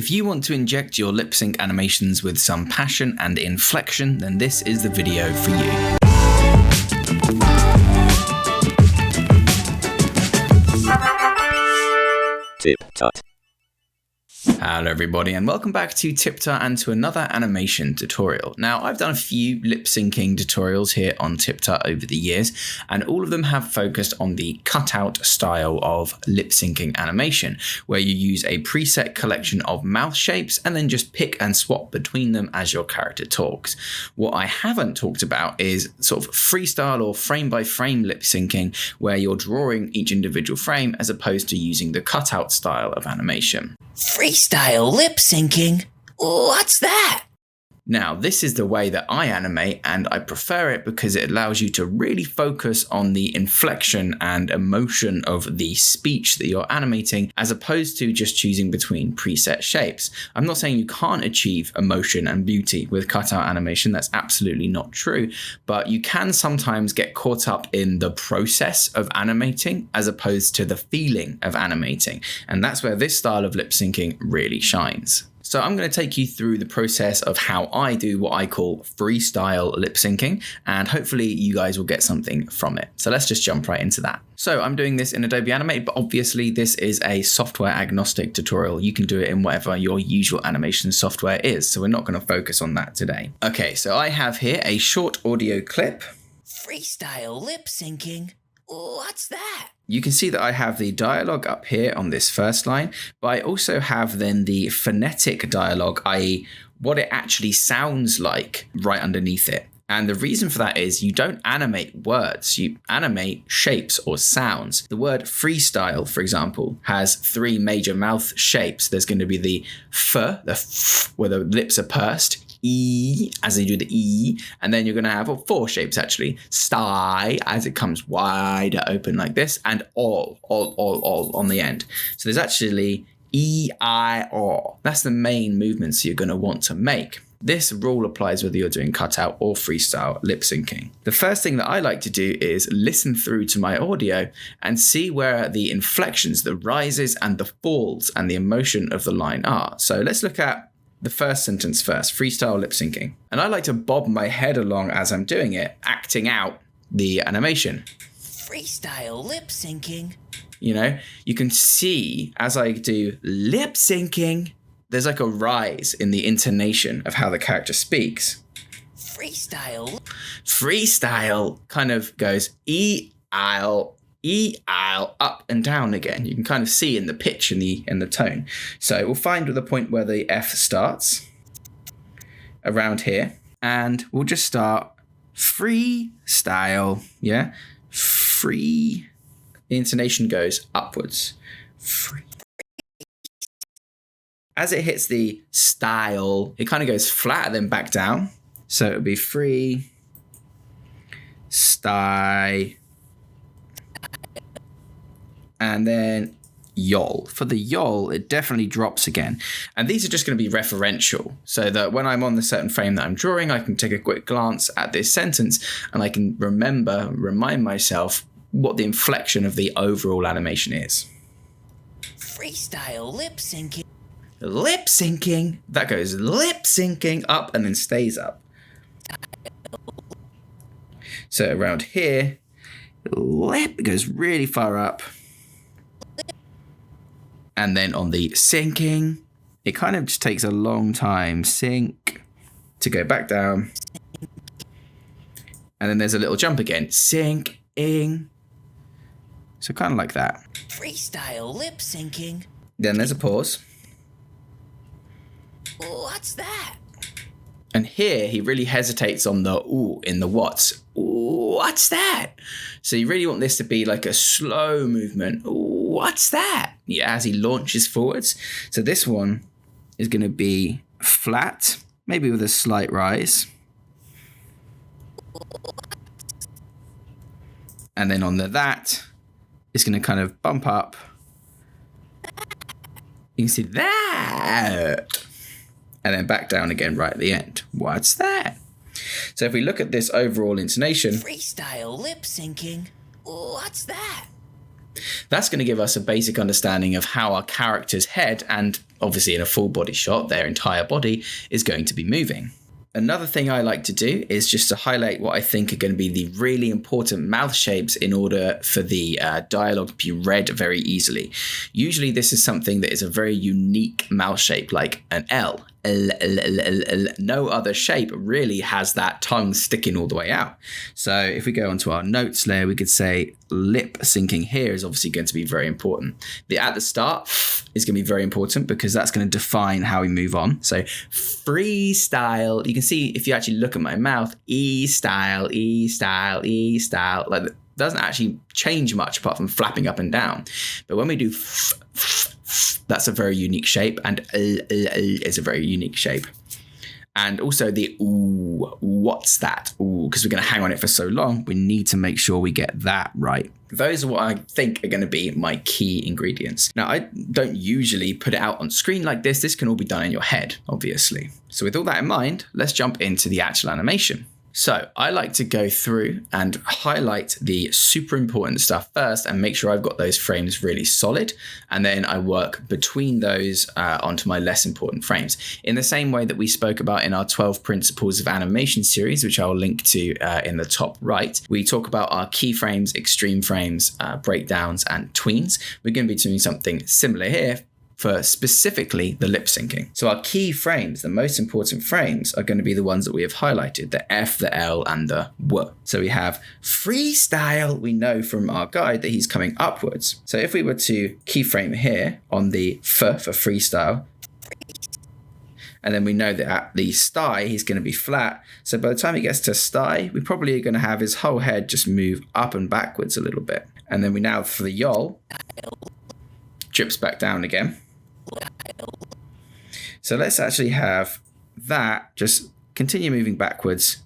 If you want to inject your lip sync animations with some passion and inflection, then this is the video for you. TipTut. Hello everybody and welcome back to TipTut and to another animation tutorial. Now I've done a few lip syncing tutorials here on TipTut over the years and all of them have focused on the cutout style of lip syncing animation where you use a preset collection of mouth shapes and then just pick and swap between them as your character talks. What I haven't talked about is sort of freestyle or frame by frame lip syncing where you're drawing each individual frame as opposed to using the cutout style of animation. Freestyle lip syncing? What's that? Now, this is the way that I animate, and I prefer it because it allows you to really focus on the inflection and emotion of the speech that you're animating, as opposed to just choosing between preset shapes. I'm not saying you can't achieve emotion and beauty with cutout animation, that's absolutely not true, but you can sometimes get caught up in the process of animating as opposed to the feeling of animating, and that's where this style of lip syncing really shines. So I'm going to take you through the process of how I do what I call freestyle lip syncing, and hopefully you guys will get something from it. So let's just jump right into that. So I'm doing this in Adobe Animate, but obviously this is a software agnostic tutorial. You can do it in whatever your usual animation software is. So we're not going to focus on that today. Okay, so I have here a short audio clip. Freestyle lip syncing? What's that? You can see that I have the dialogue up here on this first line, but I also have then the phonetic dialogue, i.e. what it actually sounds like right underneath it. And the reason for that is you don't animate words, you animate shapes or sounds. The word freestyle, for example, has three major mouth shapes. There's going to be the the f, where the lips are pursed, E as they do the E, and then you're going to have four shapes actually. Sty as it comes wider open like this, and all on the end. So there's actually E, I, O. That's the main movements you're going to want to make. This rule applies whether you're doing cutout or freestyle lip syncing. The first thing that I like to do is listen through to my audio and see where the inflections, the rises and the falls and the emotion of the line are. So let's look at the first sentence first, freestyle lip syncing. And I like to bob my head along as I'm doing it, acting out the animation. Freestyle lip syncing? You know, you can see as I do lip syncing, there's like a rise in the intonation of how the character speaks. Freestyle kind of goes E-ile, up and down again. You can kind of see in the pitch and the tone. So we'll find the point where the F starts around here, and we'll just start freestyle. Yeah, free. The intonation goes upwards. Free. As it hits the style, it kind of goes flat and then back down. So it would be free style. And then yol. For the yol, it definitely drops again. And these are just going to be referential, so that when I'm on the certain frame that I'm drawing, I can take a quick glance at this sentence and I can remind myself what the inflection of the overall animation is. Freestyle lip syncing. Lip syncing. That goes lip syncing up and then stays up. So around here, lip goes really far up. And then on the syncing, it kind of just takes a long time. Sync to go back down. And then there's a little jump again. Syncing. So kind of like that. Freestyle lip syncing. Then there's a pause. What's that? And here he really hesitates on the ooh in the what's. What's that? So you really want this to be like a slow movement. What's that? Yeah, as he launches forwards. So this one is going to be flat, maybe with a slight rise. And then on the that, it's going to kind of bump up. You can see that. And then back down again right at the end. What's that? So if we look at this overall intonation. Freestyle lip syncing. What's that? That's going to give us a basic understanding of how our character's head, and obviously in a full body shot, their entire body is going to be moving. Another thing I like to do is just to highlight what I think are going to be the really important mouth shapes in order for the dialogue to be read very easily. Usually this is something that is a very unique mouth shape, like an L. No other shape really has that tongue sticking all the way out. So if we go onto our notes layer, we could say lip syncing here is obviously going to be very important. The at the start is going to be very important because that's going to define how we move on. So freestyle, you can see if you actually look at my mouth, E-style, E-style, E-style, like it doesn't actually change much apart from flapping up and down. But when we do that's a very unique shape, and is a very unique shape. And also the ooh, what's that? Ooh, because we're going to hang on it for so long, we need to make sure we get that right. Those are what I think are going to be my key ingredients. Now, I don't usually put it out on screen like this. This can all be done in your head, obviously. So with all that in mind, let's jump into the actual animation. So I like to go through and highlight the super important stuff first and make sure I've got those frames really solid. And then I work between those onto my less important frames. In the same way that we spoke about in our 12 Principles of Animation series, which I'll link to in the top right, we talk about our keyframes, extreme frames, breakdowns, and tweens. We're going to be doing something similar here for specifically the lip syncing. So our key frames, the most important frames, are going to be the ones that we have highlighted, the F, the L, and the W. So we have freestyle. We know from our guide that he's coming upwards. So if we were to keyframe here on the F for freestyle, and then we know that at the sty, he's going to be flat. So by the time he gets to sty, we probably are going to have his whole head just move up and backwards a little bit. And then we now, for the yol, drips back down again. So let's actually have that just continue moving backwards,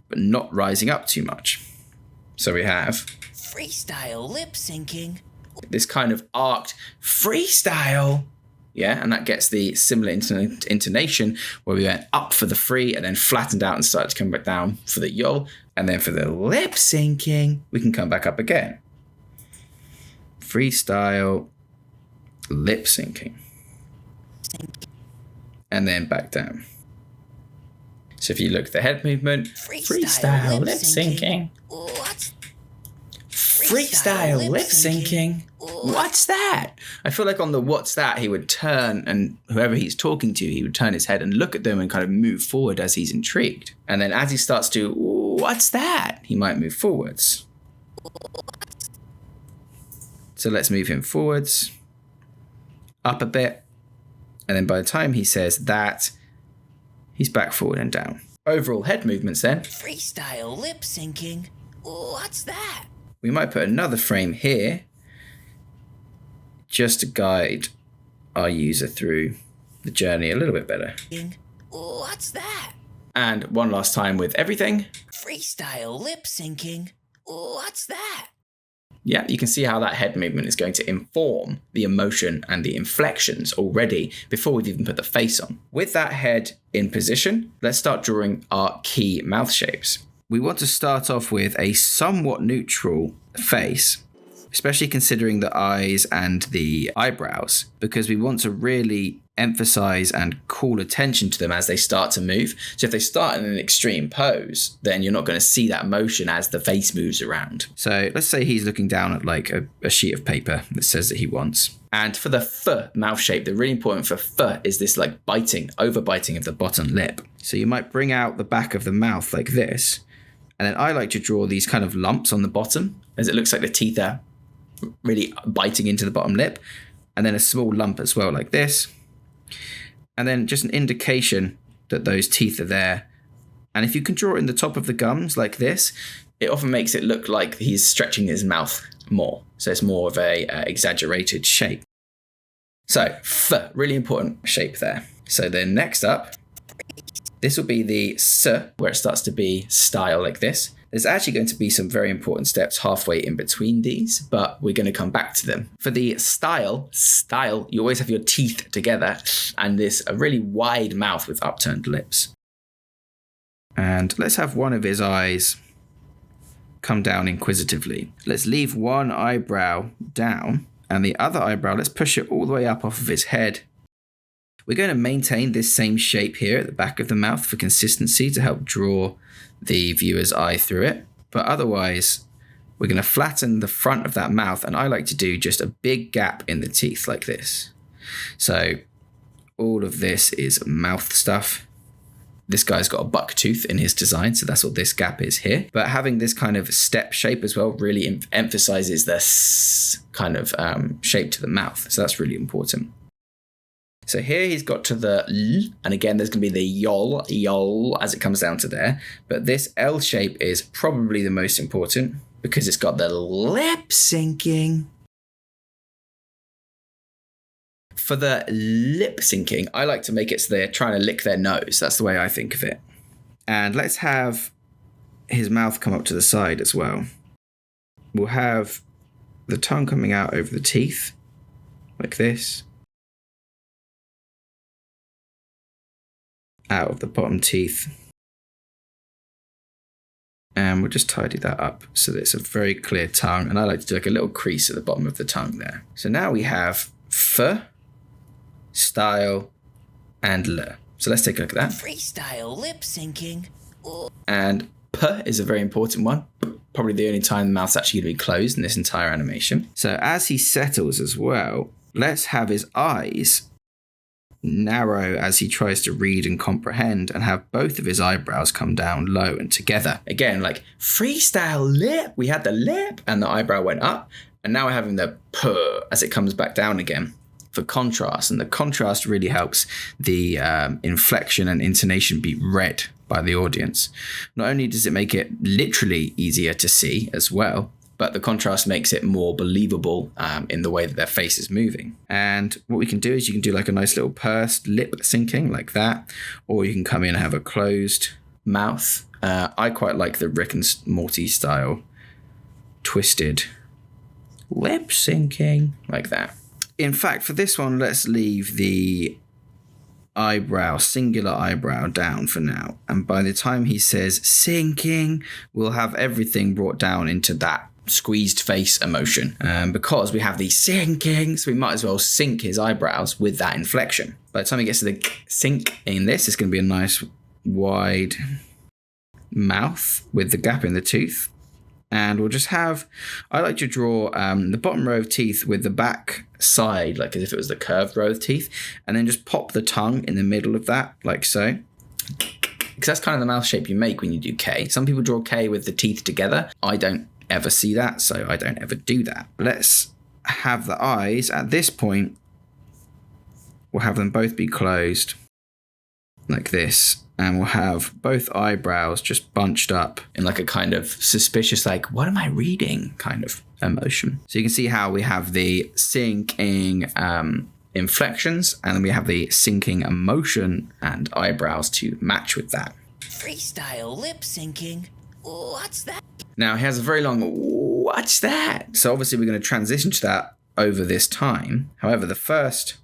but not rising up too much. So we have Freestyle lip syncing. this kind of arced freestyle. Yeah, and that gets the similar intonation where we went up for the free and then flattened out and started to come back down for the yol. And then for the lip syncing, we can come back up again. Freestyle lip syncing. And then back down. So if you look at the head movement, freestyle lip syncing. What? Freestyle lip syncing. What's that? I feel like on the what's that, he would turn, and whoever he's talking to, he would turn his head and look at them and kind of move forward as he's intrigued. And then as he starts to, what's that? He might move forwards. So let's move him forwards, up a bit. And then by the time he says that, he's back forward and down. Overall head movements then. Freestyle lip syncing. What's that? We might put another frame here just to guide our user through the journey a little bit better. What's that? And one last time with everything. Freestyle lip syncing. What's that? Yeah, you can see how that head movement is going to inform the emotion and the inflections already before we've even put the face on. With that head in position, let's start drawing our key mouth shapes. We want to start off with a somewhat neutral face, especially considering the eyes and the eyebrows, because we want to really emphasize and call attention to them as they start to move. So if they start in an extreme pose, then you're not going to see that motion as the face moves around. So let's say he's looking down at like a sheet of paper that says that he wants. And for the F mouth shape, the really important for F is this like biting, over biting of the bottom lip. So you might bring out the back of the mouth like this. And then I like to draw these kind of lumps on the bottom as it looks like the teeth are really biting into the bottom lip. And then a small lump as well like this. And then just an indication that those teeth are there. And if you can draw it in the top of the gums like this, it often makes it look like he's stretching his mouth more. So it's more of a exaggerated shape. So F, really important shape there. So then next up, this will be the S, where it starts to be style like this. There's actually going to be some very important steps halfway in between these, but we're going to come back to them. For the style, you always have your teeth together and this a really wide mouth with upturned lips. And let's have one of his eyes come down inquisitively. Let's leave one eyebrow down, and the other eyebrow, let's push it all the way up off of his head. We're going to maintain this same shape here at the back of the mouth for consistency to help draw the viewer's eye through it. But otherwise, we're going to flatten the front of that mouth, and I like to do just a big gap in the teeth like this. So all of this is mouth stuff. This guy's got a buck tooth in his design, so that's what this gap is here. But having this kind of step shape as well really emphasizes this kind of shape to the mouth. So that's really important. So here he's got to the L, and again, there's going to be the yol, as it comes down to there. But this L shape is probably the most important because it's got the lip syncing. For the lip syncing, I like to make it so they're trying to lick their nose. That's the way I think of it. And let's have his mouth come up to the side as well. We'll have the tongue coming out over the teeth, like this. Out of the bottom teeth. And we'll just tidy that up so that it's a very clear tongue. And I like to do like a little crease at the bottom of the tongue there. So now we have F, style, and L. So let's take a look at that. Freestyle lip syncing. And P is a very important one. Probably the only time the mouth's actually going to be closed in this entire animation. So as he settles as well, let's have his eyes narrow as he tries to read and comprehend, and have both of his eyebrows come down low and together. Again, like freestyle lip. We had the lip and the eyebrow went up, and now we're having the P as it comes back down again for contrast. And the contrast really helps the inflection and intonation be read by the audience. Not only does it make it literally easier to see as well, but the contrast makes it more believable in the way that their face is moving. And what we can do is you can do like a nice little pursed lip syncing like that, or you can come in and have a closed mouth. I quite like the Rick and Morty style twisted lip syncing like that. In fact, for this one, let's leave the eyebrow, singular eyebrow down for now. And by the time he says syncing, we'll have everything brought down into that squeezed face emotion, because we have the syncing, so we might as well sync his eyebrows with that inflection. By the time he gets to the sync in this, it's going to be a nice wide mouth with the gap in the tooth. And we'll just have, I like to draw the bottom row of teeth with the back side, like as if it was the curved row of teeth, and then just pop the tongue in the middle of that, like so. Because that's kind of the mouth shape you make when you do K. Some people draw K with the teeth together. I don't ever see that, so I don't ever do that. Let's have the eyes at this point. We'll have them both be closed like this, and we'll have both eyebrows just bunched up in like a kind of suspicious, like, what am I reading kind of emotion. So you can see how we have the syncing inflections, and then we have the syncing emotion and eyebrows to match with that. Freestyle lip syncing. What's that? Now he has a very long what's that? So obviously we're going to transition to that over this time. However, the first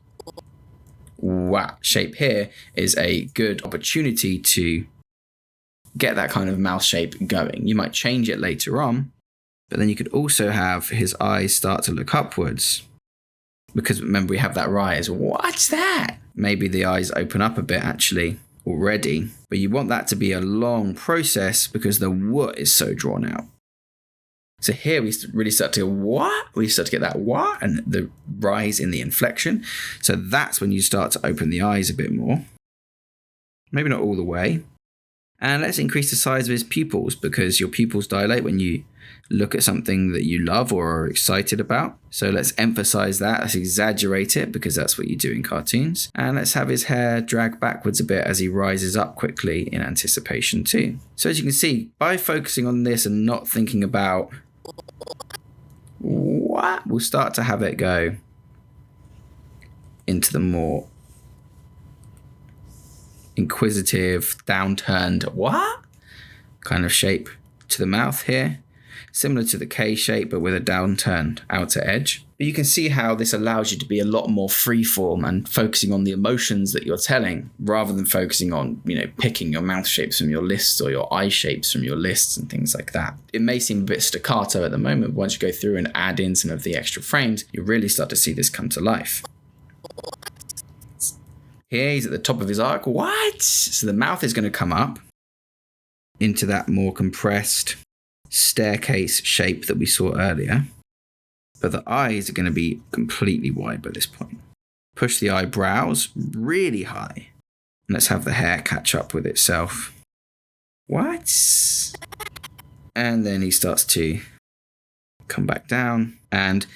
wah shape here is a good opportunity to get that kind of mouth shape going. You might change it later on, but then you could also have his eyes start to look upwards. Because remember, we have that rise. What's that? Maybe the eyes open up a bit actually already, but you want that to be a long process because the what is so drawn out. So here we really start to what? We start to get that what and the rise in the inflection. So that's when you start to open the eyes a bit more. Maybe not all the way. And let's increase the size of his pupils, because your pupils dilate when you look at something that you love or are excited about. So let's emphasize that. Let's exaggerate it, because that's what you do in cartoons. And let's have his hair drag backwards a bit as he rises up quickly in anticipation too. So as you can see, by focusing on this and not thinking about what, we'll start to have it go into the more inquisitive, downturned what kind of shape to the mouth here. similar to the K shape, but with a downturned outer edge. But you can see how this allows you to be a lot more freeform and focusing on the emotions that you're telling rather than focusing on, picking your mouth shapes from your lists or your eye shapes from your lists and things like that. It may seem a bit staccato at the moment, but once you go through and add in some of the extra frames, you really start to see this come to life. Here he's at the top of his arc. What? So the mouth is going to come up into that more compressed staircase shape that we saw earlier. But the eyes are going to be completely wide by this point. Push the eyebrows really high. And let's have the hair catch up with itself. What? And then he starts to come back down. And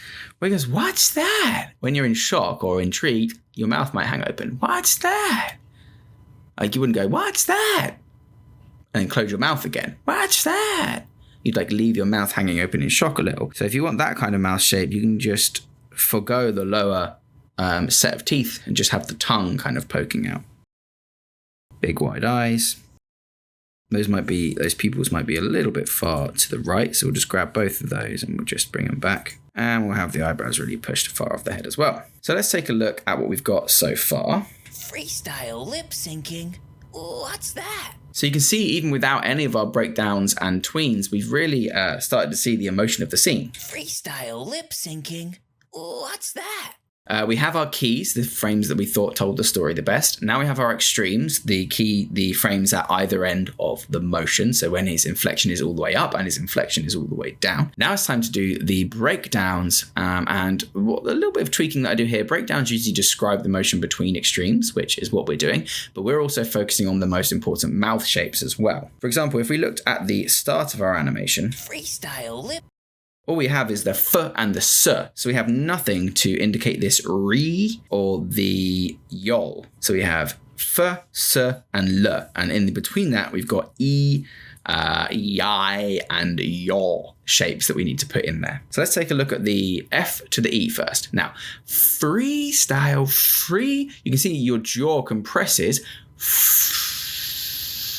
he goes, what's that? When you're in shock or intrigued, your mouth might hang open. What's that? Like you wouldn't go, what's that? And then close your mouth again. What's that? You'd leave your mouth hanging open in shock a little. So if you want that kind of mouth shape, you can just forgo the lower set of teeth and just have the tongue kind of poking out. Big wide eyes. Those pupils might be a little bit far to the right. So we'll just grab both of those and we'll just bring them back. And we'll have the eyebrows really pushed far off the head as well. So let's take a look at what we've got so far. Freestyle lip syncing. What's that? So you can see even without any of our breakdowns and tweens, we've really started to see the emotion of the scene. Freestyle lip syncing. What's that? We have our keys, the frames that we thought told the story the best. Now we have our extremes, the frames at either end of the motion. So when his inflection is all the way up and his inflection is all the way down. Now it's time to do the breakdowns and a little bit of tweaking that I do here. Breakdowns usually describe the motion between extremes, which is what we're doing. But we're also focusing on the most important mouth shapes as well. For example, if we looked at the start of our animation. Freestyle lip. All we have is the f and the s. So we have nothing to indicate this re or the yol. So we have f, s, and l. And in between that, we've got e, yi, and yol shapes that we need to put in there. So let's take a look at the F to the E first. Now, freestyle, free, you can see your jaw compresses,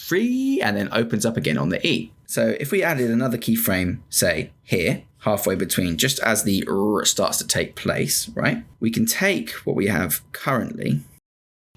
free, and then opens up again on the E. So if we added another keyframe, say here, halfway between, just as the R starts to take place, right? We can take what we have currently,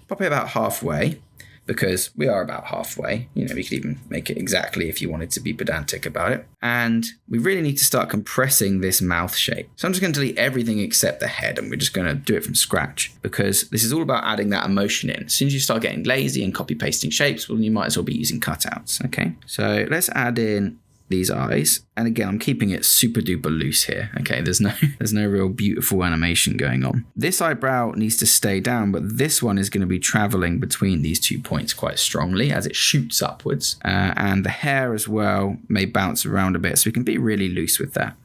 pop it about halfway, because we are about halfway. We could even make it exactly if you wanted to be pedantic about it. And we really need to start compressing this mouth shape. So I'm just going to delete everything except the head, and we're just going to do it from scratch, because this is all about adding that emotion in. As soon as you start getting lazy and copy pasting shapes, well, you might as well be using cutouts, okay? So let's add in these eyes. And again, I'm keeping it super duper loose here. Okay, there's no real beautiful animation going on. This eyebrow needs to stay down, but this one is going to be traveling between these 2 points quite strongly as it shoots upwards. And the hair as well may bounce around a bit, so we can be really loose with that.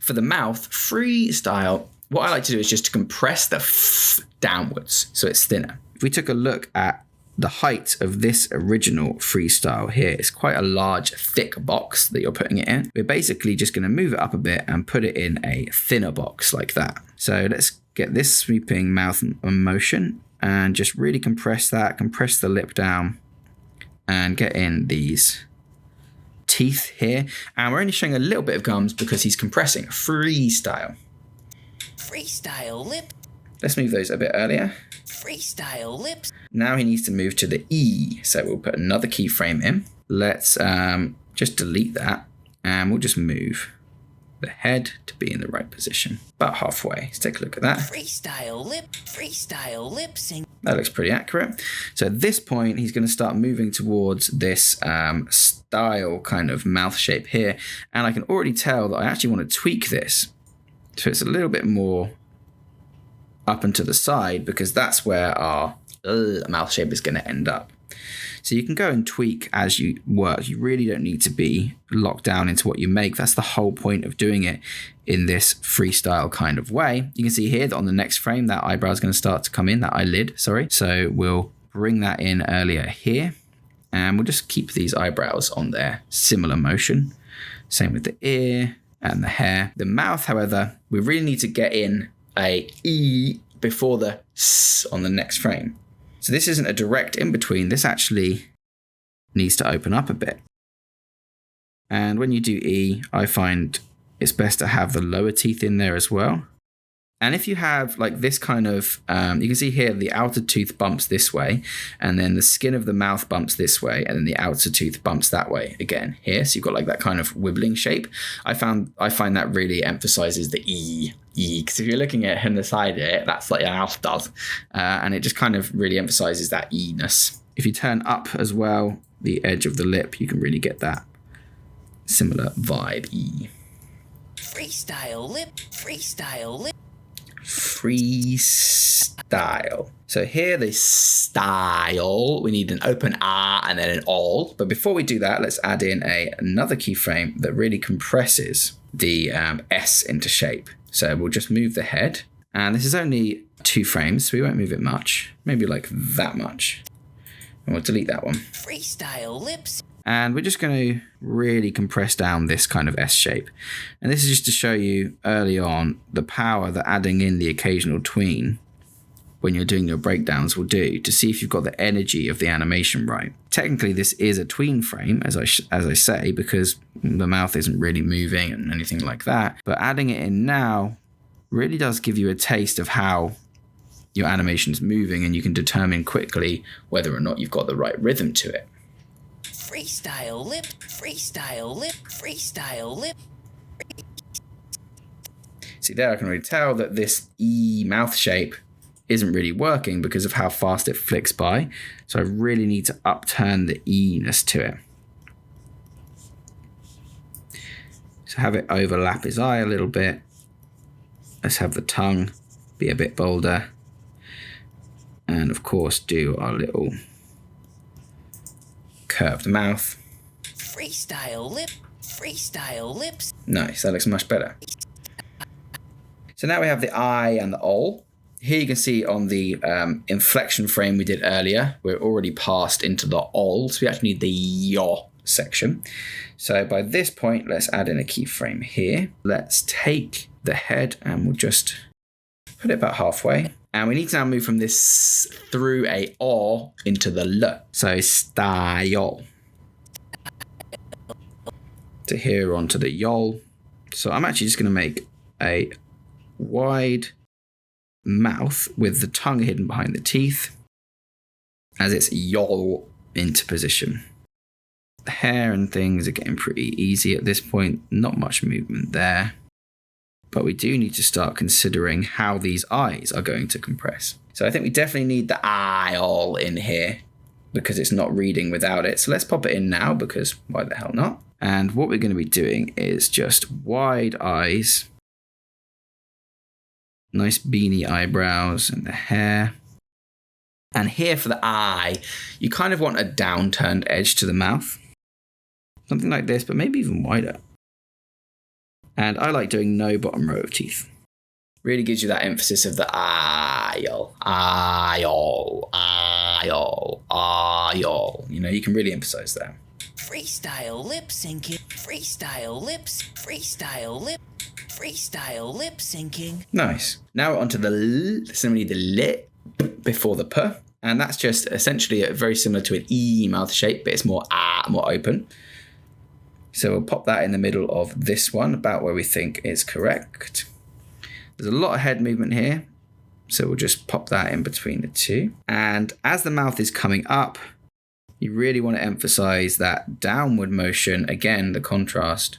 For the mouth, freestyle, what I like to do is just to compress the f downwards so it's thinner. If we took a look at the height of this original freestyle here is quite a large, thick box that you're putting it in. We're basically just going to move it up a bit and put it in a thinner box like that. So let's get this sweeping mouth motion and just really compress that, compress the lip down and get in these teeth here. And we're only showing a little bit of gums because he's compressing. Freestyle. Freestyle lip. Let's move those a bit earlier. Freestyle lips. Now he needs to move to the E. So we'll put another keyframe in. Let's just delete that. And we'll just move the head to be in the right position. About halfway. Let's take a look at that. Freestyle lip sync. That looks pretty accurate. So at this point, he's going to start moving towards this style kind of mouth shape here. And I can already tell that I actually want to tweak this. So it's a little bit more up and to the side, because that's where our mouth shape is going to end up. So you can go and tweak as you work. You really don't need to be locked down into what you make. That's the whole point of doing it in this freestyle kind of way. You can see here that on the next frame, that eyebrow is going to start to come in, that eyelid, sorry. So we'll bring that in earlier here, and we'll just keep these eyebrows on there. Similar motion. Same with the ear and the hair. The mouth, however, we really need to get in a E before the S on the next frame. So this isn't a direct in between. This actually needs to open up a bit. And when you do E, I find it's best to have the lower teeth in there as well. And if you have like this kind of, you can see here the outer tooth bumps this way, and then the skin of the mouth bumps this way, and then the outer tooth bumps that way again here. So you've got like that kind of wibbling shape. I find that really emphasizes the E. Because if you're looking at him beside it, that's like your mouth does. And it just kind of really emphasizes that E-ness. If you turn up as well, the edge of the lip, you can really get that similar vibe E. Freestyle lip, freestyle lip. Freestyle. So here, the style, we need an open R and then an all. But before we do that, let's add in another keyframe that really compresses the S into shape. So we'll just move the head. And this is only 2 frames, so we won't move it much. Maybe like that much. And we'll delete that one. Freestyle lips. And we're just going to really compress down this kind of S shape. And this is just to show you early on the power that adding in the occasional tween when you're doing your breakdowns will do to see if you've got the energy of the animation right. Technically, this is a tween frame, as I say, because the mouth isn't really moving and anything like that. But adding it in now really does give you a taste of how your animation's moving, and you can determine quickly whether or not you've got the right rhythm to it. Freestyle lip, freestyle lip, freestyle lip. See there, I can really tell that this E mouth shape isn't really working because of how fast it flicks by. So I really need to upturn the E-ness to it. So have it overlap his eye a little bit. Let's have the tongue be a bit bolder. And of course do our little curved mouth. Freestyle lip, freestyle lips. Nice, that looks much better. So now we have the I and the ol. Here you can see on the inflection frame we did earlier, we're already passed into the ol, so we actually need the yo section. So by this point, let's add in a keyframe here. Let's take the head and we'll just put it about halfway. And we need to now move from this through a O into the L. So style. To here onto the yol. So I'm actually just going to make a wide mouth with the tongue hidden behind the teeth as it's yol into position. The hair and things are getting pretty easy at this point. Not much movement there. But we do need to start considering how these eyes are going to compress. So I think we definitely need the eye all in here because it's not reading without it. So let's pop it in now because why the hell not? And what we're going to be doing is just wide eyes, nice beanie eyebrows and the hair. And here for the eye, you kind of want a downturned edge to the mouth. Something like this, but maybe even wider. And I like doing no bottom row of teeth. Really gives you that emphasis of the ayol, ayol, ayol, ayol. You know, you can really emphasize that. Freestyle lip syncing, freestyle lips, freestyle lip, freestyle lip syncing. Nice. Now we're onto the L, similarly the lip before the P. And that's just essentially very similar to an E mouth shape, but it's more more open. So we'll pop that in the middle of this one, about where we think is correct. There's a lot of head movement here, so we'll just pop that in between the two. And as the mouth is coming up, you really want to emphasize that downward motion, again, the contrast,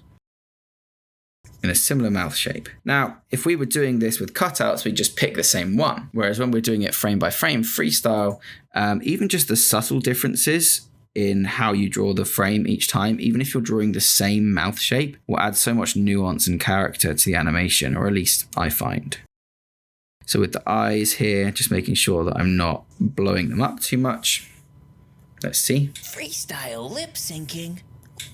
in a similar mouth shape. Now, if we were doing this with cutouts, we'd just pick the same one. Whereas when we're doing it frame by frame, freestyle, even just the subtle differences in how you draw the frame each time, even if you're drawing the same mouth shape, will add so much nuance and character to the animation, or at least I find. So with the eyes here, just making sure that I'm not blowing them up too much. Let's see. Freestyle lip syncing,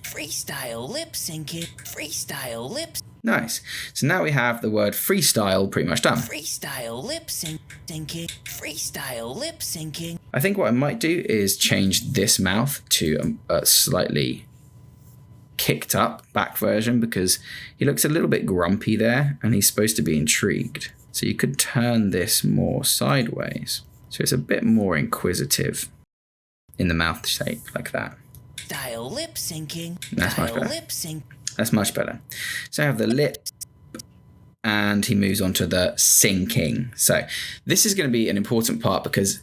freestyle lip syncing, freestyle lips. Nice. So now we have the word freestyle pretty much done. Freestyle lip syncing, freestyle lip syncing. I think what I might do is change this mouth to a slightly kicked up back version because he looks a little bit grumpy there and he's supposed to be intrigued. So you could turn this more sideways. So it's a bit more inquisitive in the mouth shape like that. Style lip syncing. That's much Style better. lip sync. That's much better. So I have the lip, and he moves on to the syncing. So this is going to be an important part because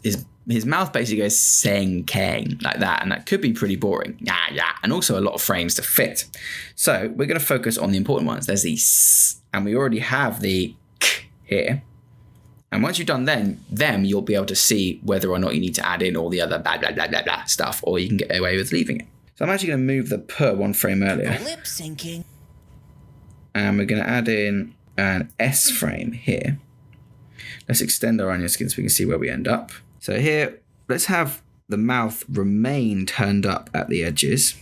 his mouth basically goes syncing like that, and that could be pretty boring. Yeah, and also a lot of frames to fit. So we're going to focus on the important ones. There's the s, and we already have the k here. And once you've done them, you'll be able to see whether or not you need to add in all the other blah, blah, blah, blah, blah stuff, or you can get away with leaving it. So I'm actually going to move the per one frame earlier. Lip syncing. And we're going to add in an S frame here. Let's extend our onion skin so we can see where we end up. So here, let's have the mouth remain turned up at the edges.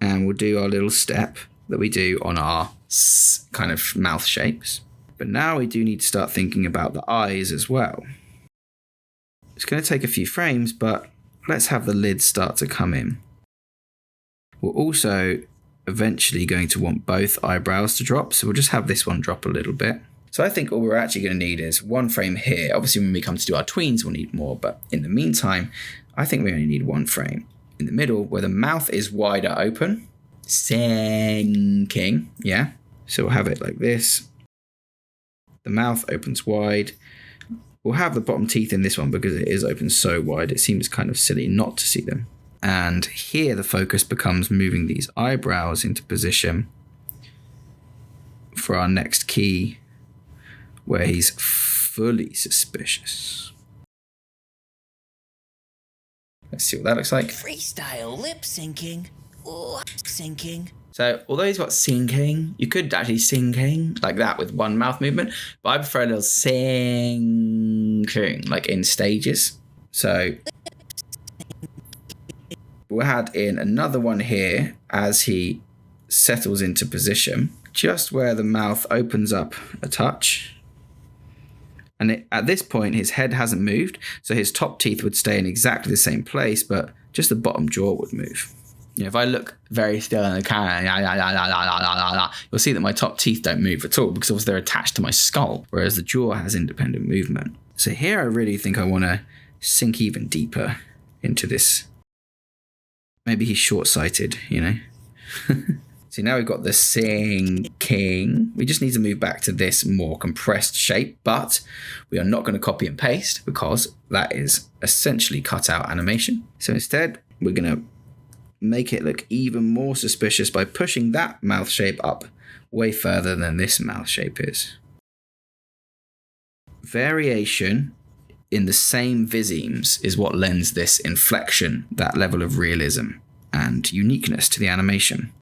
And we'll do our little step that we do on our S kind of mouth shapes. But now we do need to start thinking about the eyes as well. It's going to take a few frames, but let's have the lid start to come in. We're also eventually going to want both eyebrows to drop, so we'll just have this one drop a little bit. So I think all we're actually going to need is one frame here. Obviously, when we come to do our tweens, we'll need more, but in the meantime, I think we only need one frame in the middle where the mouth is wider open. Syncing, yeah? So we'll have it like this. The mouth opens wide. We'll have the bottom teeth in this one because it is open so wide. It seems kind of silly not to see them. And here the focus becomes moving these eyebrows into position for our next key where he's fully suspicious. Let's see what that looks like. Freestyle lip syncing. Lip syncing. So although he's got syncing, you could actually syncing like that with one mouth movement, but I prefer a little syncing like in stages. So we'll add in another one here as he settles into position, just where the mouth opens up a touch. And at this point, his head hasn't moved, so his top teeth would stay in exactly the same place, but just the bottom jaw would move. You know, if I look very still in the camera, you'll see that my top teeth don't move at all because obviously they're attached to my skull, whereas the jaw has independent movement. So here I really think I want to sink even deeper into this. Maybe he's short-sighted, you know. See, now we've got the syncing. We just need to move back to this more compressed shape, but we are not going to copy and paste because that is essentially cutout animation. So instead, we're going to make it look even more suspicious by pushing that mouth shape up way further than this mouth shape is. Variation in the same visemes is what lends this inflection, that level of realism and uniqueness to the animation.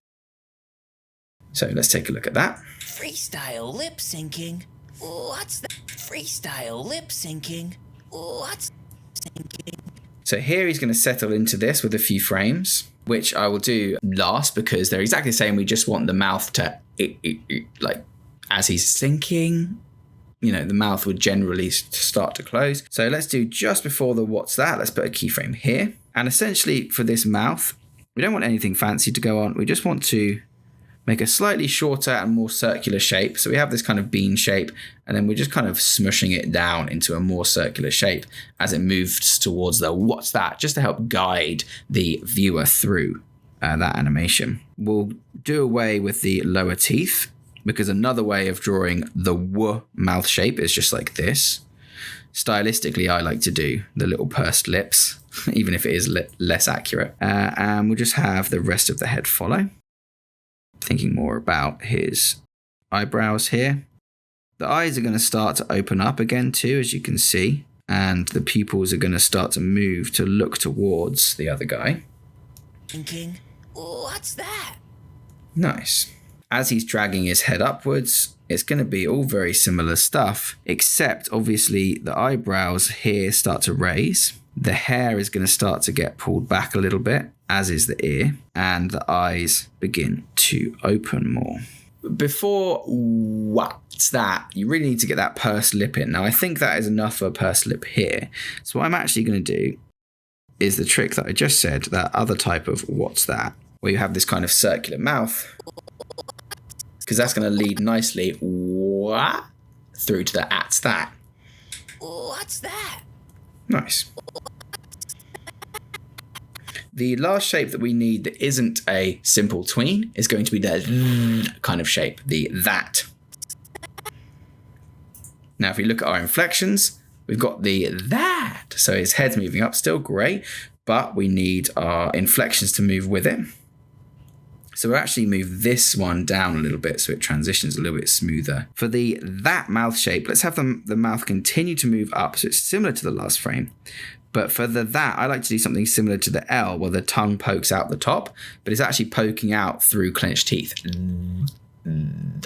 So let's take a look at that. Freestyle lip syncing. What's that? Freestyle lip syncing. What's syncing? So here he's going to settle into this with a few frames, which I will do last because they're exactly the same. We just want the mouth to, like, as he's syncing, you know, the mouth would generally start to close. So let's do just before the what's that. Let's put a keyframe here. And essentially for this mouth, we don't want anything fancy to go on. We just want to make a slightly shorter and more circular shape. So we have this kind of bean shape, and then we're just kind of smushing it down into a more circular shape as it moves towards the what's that, just to help guide the viewer through that animation. We'll do away with the lower teeth because another way of drawing the W mouth shape is just like this. Stylistically, I like to do the little pursed lips, even if it is less accurate. And we'll just have the rest of the head follow. Thinking more about his eyebrows here. The eyes are going to start to open up again too, as you can see. And the pupils are going to start to move to look towards the other guy. Thinking, what's that? Nice. As he's dragging his head upwards, it's going to be all very similar stuff, except obviously the eyebrows here start to raise. The hair is going to start to get pulled back a little bit, as is the ear, and the eyes begin to open more. Before what's that, you really need to get that pursed lip in. Now, I think that is enough for a pursed lip here. So what I'm actually going to do is the trick that I just said, that other type of what's that, where you have this kind of circular mouth, because that's going to lead nicely through to the at's that. What's that? Nice. the last shape that we need that isn't a simple tween is going to be the kind of shape, the that. Now, if we look at our inflections, we've got the that. So his head's moving up, still great, but we need our inflections to move with it. So we'll actually move this one down a little bit so it transitions a little bit smoother. For the that mouth shape, let's have the mouth continue to move up so it's similar to the last frame. But for the that, I like to do something similar to the L where the tongue pokes out the top, but it's actually poking out through clenched teeth.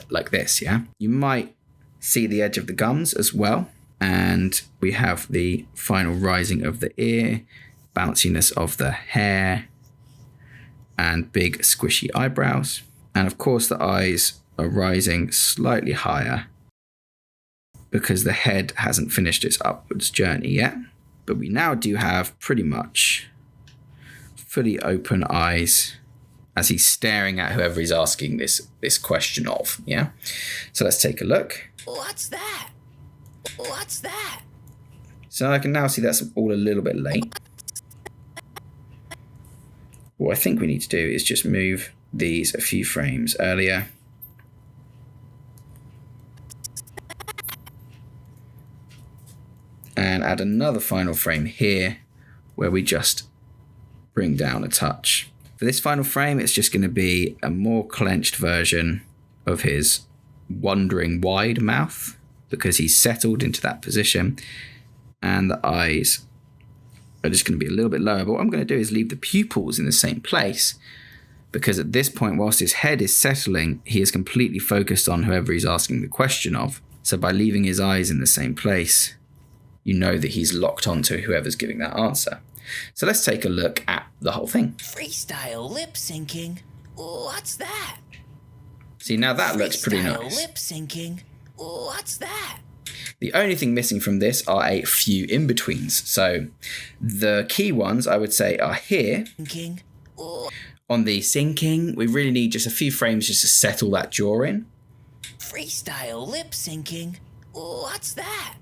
Like this, yeah? You might see the edge of the gums as well. And we have the final rising of the ear, bounciness of the hair, and big squishy eyebrows. And of course the eyes are rising slightly higher because the head hasn't finished its upwards journey yet. But we now do have pretty much fully open eyes as he's staring at whoever he's asking this question of, yeah? So let's take a look. What's that? What's that? So I can now see that's all a little bit late. What I think we need to do is just move these a few frames earlier. And add another final frame here where we just bring down a touch. For this final frame, it's just going to be a more clenched version of his wandering wide mouth because he's settled into that position. And the eyes are just going to be a little bit lower. But what I'm going to do is leave the pupils in the same place because at this point, whilst his head is settling, he is completely focused on whoever he's asking the question of. So by leaving his eyes in the same place, you know that he's locked onto whoever's giving that answer. So let's take a look at the whole thing. Freestyle lip syncing. What's that? See, now that looks pretty Freestyle nice. lip syncing. What's that? The only thing missing from this are a few in-betweens. So the key ones I would say are here. Syncing. On the syncing, we really need just a few frames just to settle that jaw in. Freestyle lip syncing. What's that?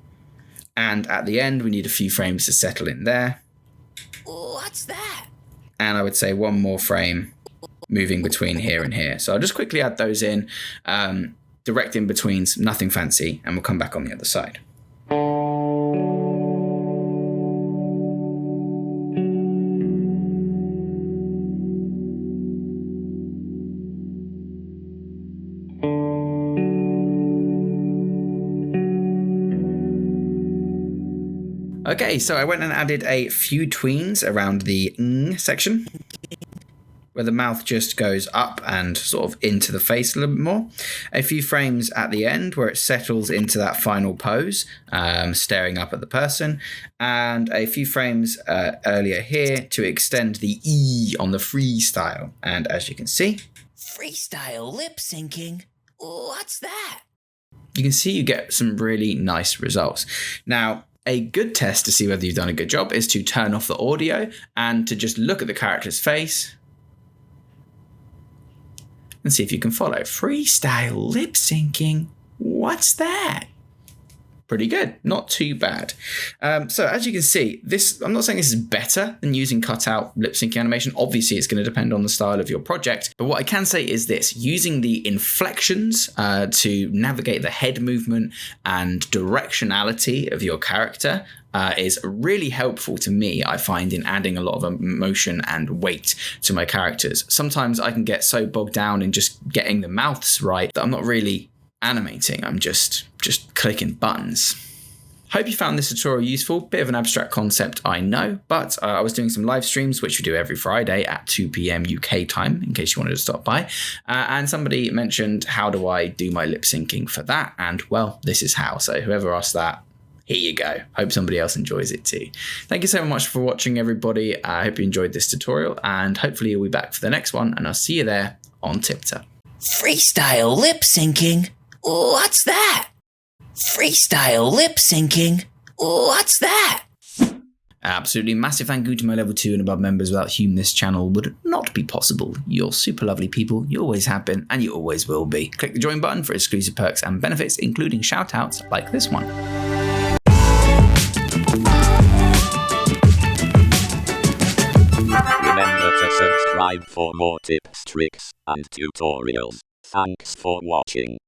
And at the end, we need a few frames to settle in there. What's that? And I would say one more frame moving between here and here. So I'll just quickly add those in. Direct in-betweens, nothing fancy, and we'll come back on the other side. Okay, so I went and added a few tweens around the section, where the mouth just goes up and sort of into the face a little bit more. A few frames at the end where it settles into that final pose, staring up at the person. And a few frames earlier here to extend the E on the freestyle. And as you can see... Freestyle lip syncing. What's that? You can see you get some really nice results. Now, a good test to see whether you've done a good job is to turn off the audio and to just look at the character's face and see if you can follow. Freestyle lip syncing. What's that? Pretty good. Not too bad. So as you can see, this, I'm not saying this is better than using cutout lip syncing animation. Obviously, it's going to depend on the style of your project. But what I can say is this, using the inflections to navigate the head movement and directionality of your character is really helpful to me, I find, in adding a lot of emotion and weight to my characters. Sometimes I can get so bogged down in just getting the mouths right that I'm not really animating, I'm just clicking buttons. Hope you found this tutorial useful. Bit of an abstract concept, I know, but I was doing some live streams, which we do every Friday at 2 p.m. UK time, in case you wanted to stop by. And somebody mentioned, how do I do my lip syncing for that? And well, this is how. So whoever asked that, here you go. Hope somebody else enjoys it too. Thank you so much for watching, everybody. I hope you enjoyed this tutorial, and hopefully you'll be back for the next one, and I'll see you there on TipTut. Freestyle lip syncing. What's that? Freestyle lip syncing. What's that? Absolutely massive thank you to my level 2 and above members, without whom this channel would not be possible. You're super lovely people, you always have been, and you always will be. Click the join button for exclusive perks and benefits, including shout outs like this one. Remember to subscribe for more tips, tricks, and tutorials. Thanks for watching.